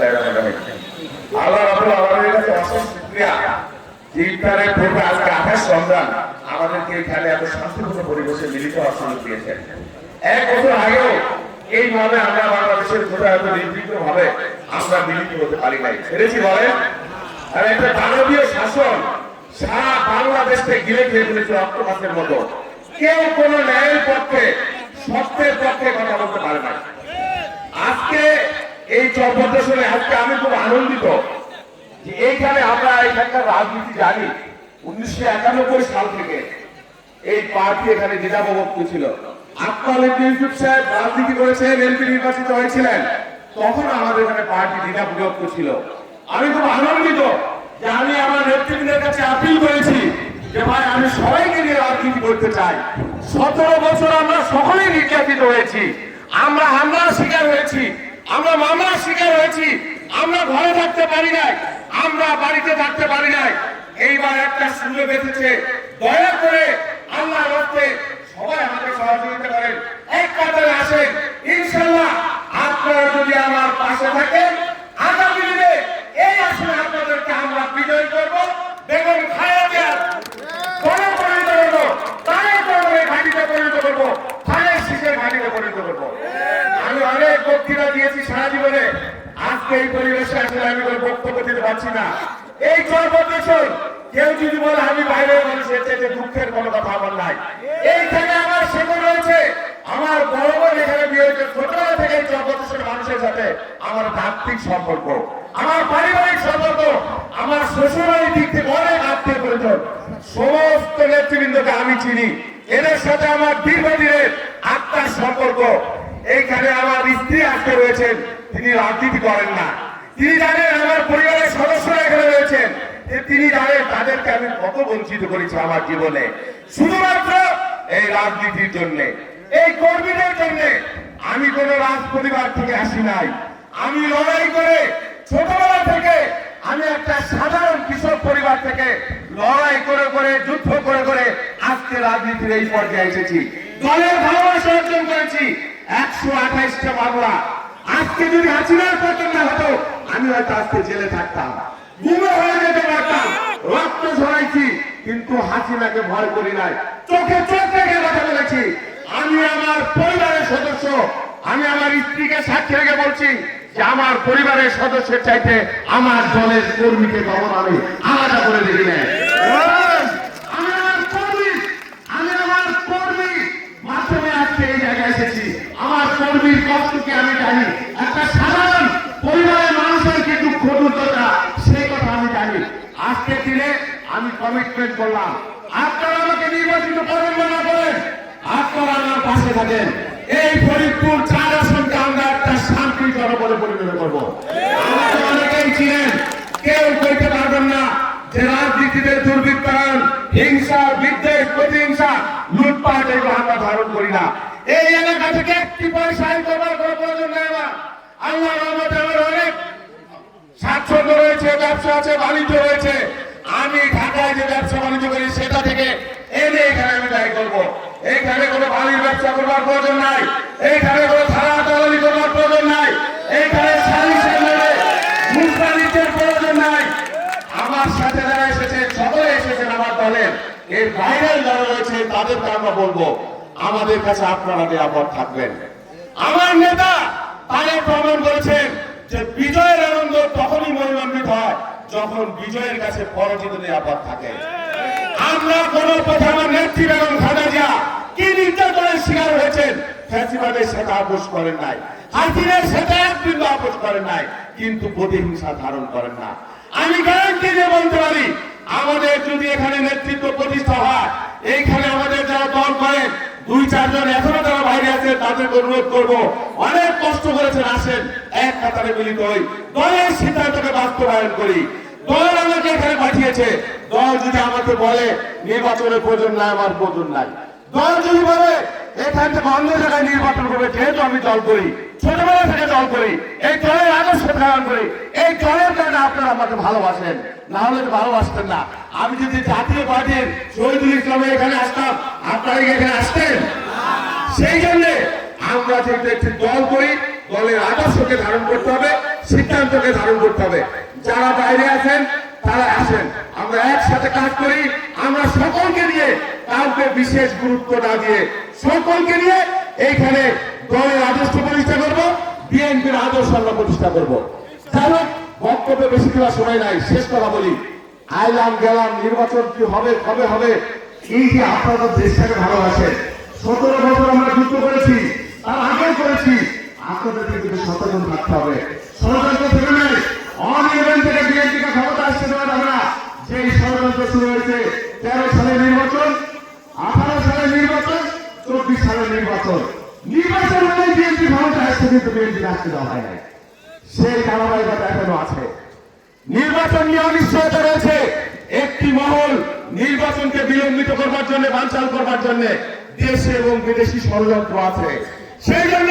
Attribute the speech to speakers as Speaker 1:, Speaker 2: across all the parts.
Speaker 1: বিসমিল্লাহির রহমানির রহিম। আল্লাহ রাব্বুল আলামিনের কাছে অশেষ শুকরিয়া যে ইফতারের পূর্বে আজকে 28 রমজান আমাদেরকে এখানে এত শান্তিপূর্ণ পরিবেশে মিলিত হওয়ার সুযোগ দিয়েছেন। এক বছর আগেও এইভাবে আমরা বাংলাদেশের কোথাও এত নির্বিঘ্নভাবে আমরা মিলিত হতে পারি নাই। পেরেছি বলেন? আর একটা দানবীয় শাসন সারা বাংলাদেশকে ঘিরে ফেলে ফেলেছে অক্টোপাসের মতো। কেউ কোনো ন্যায়ের পক্ষে সত্যের পক্ষে কথা বলতে পারে না। আজকে এই চরপদ্মশনে আজকে আমি খুব আনন্দিত যে এইখানে আমরা এখানকার রাজনীতি জানি। 1991 সাল থেকে এই পার্টি এখানে দ্বিধাবিভক্ত ছিল। আক্তার ইউসুফ সাহেব রাজনীতি করেছেন, এমপি নির্বাচিত হয়েছিলেন, তখন আমাদের এখানে পার্টি দ্বিধাবিভক্ত ছিল। আমি খুব আনন্দিত যে আমি আমার নেতৃবৃন্দের কাছে আপিল করেছি যে ভাই আমি সবাইকে নিয়ে রাজনীতি করতে চাই। 17 বছর আমরা সকলেই নির্যাতিত হয়েছি, আমরা হামলার শিকার হয়েছি, আমরা মামলার শিকার হয়েছি, আমরা ঘরে থাকতে পারি নাই, আমরা বাড়িতে থাকতে পারি নাই। এইবার একটা সুযোগ এসেছে, দয়া করে আল্লাহর রাস্তায় সবাই আমাকে সহযোগিতা করেন, এক কাতারে আসেন। ইনশাআল্লাহ আপনারা যদি আমার পাশে থাকেন, আগামী দিনে এই আসনে আপনাদেরকে আমরা বিজয় করব। বেগম খালেদা জিয়ার পরিণত করবো, তারেক রহমানের ঘাঁটিতে পরিণত করবো, খালেদ শীষের ঘাঁটিতে পরিণত করবো। আমি অনেক বক্তৃতা দিয়েছি সারা জীবনে, আজকে এই পরিবেশে আসলে আমি কোনো বক্তব্য দিতে পারছি না। এই চরপদ্মশন কেউ যদি বলে আমি বাইরের মানুষের চেয়ে দুঃখের কোনো কথা আমার নাই। এইখানে আমার শেখর রয়েছে, আমার বড় বোন এখানে বিয়ে হয়েছে। ছোটবেলা থেকে এই চরপদ্মশনের মানুষের সাথে আমার আত্মিক সম্পর্ক, আমার পারিবারিক সম্পর্ক, আমার শ্বশুরবাড়ির দিক থেকে অনেক আত্মীয় পরিজন, সমস্ত নেতৃবৃন্দকে আমি চিনি। এদের সাথে আমার দীর্ঘদিনের আত্মার সম্পর্ক। এইখানে আমার স্ত্রী আজকে রয়েছেন, তিনি রাজনীতি করেন না। তিনি জানেন আমার পরিবারের সদস্যরা এখানে রয়েছেন, তিনি জানেন তাদেরকে আমি কত বঞ্চিত করেছি আমার জীবনে, শুধুমাত্র এই রাজনীতির জন্য, এই কর্মীদের জন্য। আমি কোন রাজ পরিবার থেকে আসি নাই। আমি লড়াই করে ছোটবেলা থেকে আমি একটা সাধারণ কৃষক পরিবার থেকে লড়াই করে করে যুদ্ধ করে করে আজকে রাজনীতির এই পর্যায়ে এসেছি। দলের ভালোবাসা অর্জন করেছি। 128টা মামলা। আজকে যদি হাসিনার পতন না হতো আমি হয়তো আজকে জেলে থাকতাম, গুম হয়ে যেতে পারতাম। রক্ত ঝরাইছি কিন্তু হাসিনাকে ভয় করি নাই, চোখে চোখ রেখে কথা বলেছি। আমি আমার পরিবারের সদস্য, আমি আমার স্ত্রীকে সাক্ষী রেখে বলছি যে আমার পরিবারের সদস্যের চাইতে আমার দলের কর্মীকে কখনো আমি আলাদা করে দেখি না। আমি আমার কর্মীর মাধ্যমে আজকে এই জায়গায় এসেছি। আমার কর্মীর কষ্টকে আমি জানি, একটা সাধারণ পরিবারের মানুষের কি দুঃখ দুর্দশা সেই কথা আমি জানি। আজকের দিনে আমি কমিটমেন্ট করলাম, আপনারা আমাকে নির্বাচিত করেন বা না করেন, আপনারা আমার পাশে থাকেন। এই ফরিদপুর 4 আসনকে আমরা একটা শান্তি জনপদে পরিণত করবো। আমাকে অনেকেই চিনেন, কেউ কইতে পারবেন না যে রাজনীতিতে দুর্বৃত্তায়ন, হিংসা, বিদ্বেষ, প্রতিহিংসা, লুটপাট এগুলো আমরা ধারণ করি না। এই এলাকা থেকে একটি পয়সা আয় করবার কোনো প্রয়োজন নেই আমার। আল্লাহর রহমতে আমার অনেক স্বাচ্ছন্দ্য রয়েছে, ব্যবসা আছে, বাণিজ্য রয়েছে। আমি ঢাকায় যে ব্যবসা বাণিজ্য করি সেটা থেকে এনে এখানে আমি ব্যয় করবো। এইখানে কোনো বাড়ির ব্যবসা করবার প্রয়োজন নাই, এইখানে কোনো থানা দালালি করবার প্রয়োজন নাই, এইখানে সালিশের মেলে মুসলিমদের প্রয়োজন নাই। আমার সাথে যারা এসেছেন সকলে এসেছেন আমার দলের, এর বাইরে যারা রয়েছে তাদেরকে আমরা বলবো আমাদের কাছে আপনারা নিরাপদ থাকবেন। আমার নেতা তারা প্রমাণ করেছেন যে বিজয়ের আনন্দ তখনই মহিমান্বিত হয় যখন বিজয়ের কাছে পরাজিত নিরাপদ থাকে। আমরা কোন কথা আমার নেত্রী বেগম খালেদা জিয়া কি নির্যাতনের শিকার হয়েছেন, ফ্যাসিবাদের সাথে আপোষ করেন নাই, হাসিনার সাথে একদিন আপোষ করেন নাই, কিন্তু প্রতিহিংসা ধারণ করেন না। আমি গ্যারান্টি দিয়ে বলতে পারি আমাদের যদি এখানে নেতৃত্ব প্রতিষ্ঠা হয়, এইখানে আমাদের যারা দল করেন 2-4 জন এখনো যারা বাইরে আছে তাদেরকে অনুরোধ করবো, অনেক কষ্ট করেছেন, আসেন এক কাতারে মিলিত হই, দলের সিদ্ধান্তকে বাস্তবায়ন করি। দল আমাকে এখানে পাঠিয়েছে, দল যদি আমাকে বলে নির্বাচনের প্রয়োজন নাই, আমার প্রয়োজন নাই। দল যদি বলে এখান থেকে অন্য জায়গায় নির্বাচন করবে, যেহেতু আমি দল করি, ছোটবেলা থেকে দল করি, এই দলের আদর্শ ধারণ করি, এই দলের কারণে আপনারা আমাকে ভালোবাসেন, না হলে ভালোবাসতেন না। আমি যদি জাতীয় পার্টির শহীদুল ইসলামের এখানে আসতাম, আপনারা এখানে আসতেন? সেই জন্য আমরা যেহেতু একটি দল করি, দলের আদর্শকে ধারণ করতে হবে, সিদ্ধান্তকে ধারণ করতে হবে। যারা বাইরে আছেন তারা আসেন, আমরা একসাথে কাজ করি। আমরা সকলকে নিয়ে, কাউকে বিশেষ গুরুত্ব না দিয়ে সকলকে নিয়ে এইখানে দলের আদর্শ প্রতিষ্ঠা করব, বিএনপির আদর্শ আমরা প্রতিষ্ঠা করব। যাই হোক, বক্তব্য বেশি দেওয়ার সময় নাই, শেষ কথা বলি। আইলাম গেলাম, নির্বাচন কি হবে কবে হবে, এই যে আপনারা দেশটাকে ভালোবাসেন, 17 বছর আমরা যুদ্ধ করেছি, তার আগে করেছি, আপনাদেরকে কিন্তু সচেতন থাকতে হবে। ষড়যন্ত্র থেকে নেই, অনির্বাণ থেকে বিএনপিকে ক্ষমতা আসতে দেওয়া যাবে না। যেই ষড়যন্ত্র শুরু হয়েছে 13 সালের নির্বাচন, 18 সালের নির্বাচন, 24 সালের নির্বাচন, নির্বাচন হলে বিএনপি ক্ষমতা আসতে, কিন্তু বিএনপি আসতে দেওয়া হয় নাই। সেই ধারাবাহিকতা এখনো আছে। নির্বাচন নিয়ে অনিশ্চয়তা রয়েছে। একটি মহল নির্বাচনকে বিলম্বিত করবার জন্য, বানচাল করবার জন্য দেশে এবং বিদেশি ষড়যন্ত্র আছে। সেই জন্য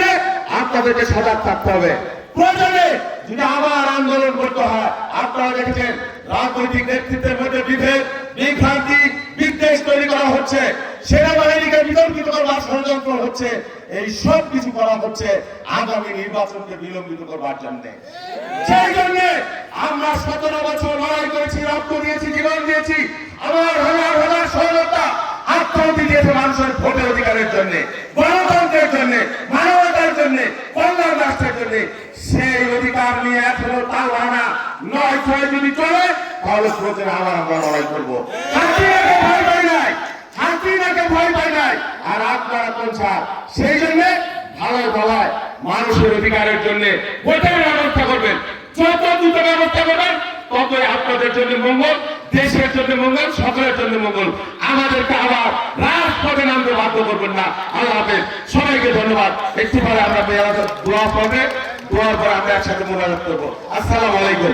Speaker 1: আপনাদেরকে সজাগ থাকতে হবে। প্রয়োজনে যদি আবার আন্দোলন করতে হয়, আপনারা দেখেছেন রাজনৈতিক নেতৃত্বের মধ্যে বিভেদ, বিভ্রান্তি, বিদ্বেষ তৈরি করা হচ্ছে, সেনাবাহিনীকে বিতর্কিত করবার ষড়যন্ত্র হচ্ছে। এই সব কিছু করা হচ্ছে আগামী নির্বাচনকে বিলম্বিত করবার জন্য। সেই জন্য আমরা 17 বছর লড়াই করেছি, রক্ত দিয়েছি, জীবন দিয়েছি। আমার হাজার হাজার সহযোগিতা আত্মাহুতি দিয়েছে মানুষের ভোটের অধিকারের জন্য, গণতন্ত্রের জন্য, মানবতার জন্য, কল্যাণ রাষ্ট্রের জন্য। সেই অধিকার নিয়ে এখনো তাও আনা 9-6 যদি চলে, তাহলে প্রয়োজন আবার আমরা লড়াই করবো। হাসিনাকে ভয় পাই নাই, হাসিনাকে ভয় পাই নাই। আর আপনারা কোন ছাড়? সেই জন্য ভালোই ভালোই মানুষের অধিকারের জন্য ভোটের ব্যবস্থা করবেন। যত দ্রুত ব্যবস্থা করবেন, ততই আপনাদের জন্য মঙ্গল, দেশের জন্য মঙ্গল, সকলের জন্য মঙ্গল। আমাদেরকে আবার রাজপথে নামতে বাধ্য করবেন না। আল্লাহ হাফেজ, সবাইকে ধন্যবাদ। একটু পরে আমরা দোয়া পড়বে, দোয়ার পরে আমরা একসাথে মোনাজাত করবো। আসসালামু আলাইকুম।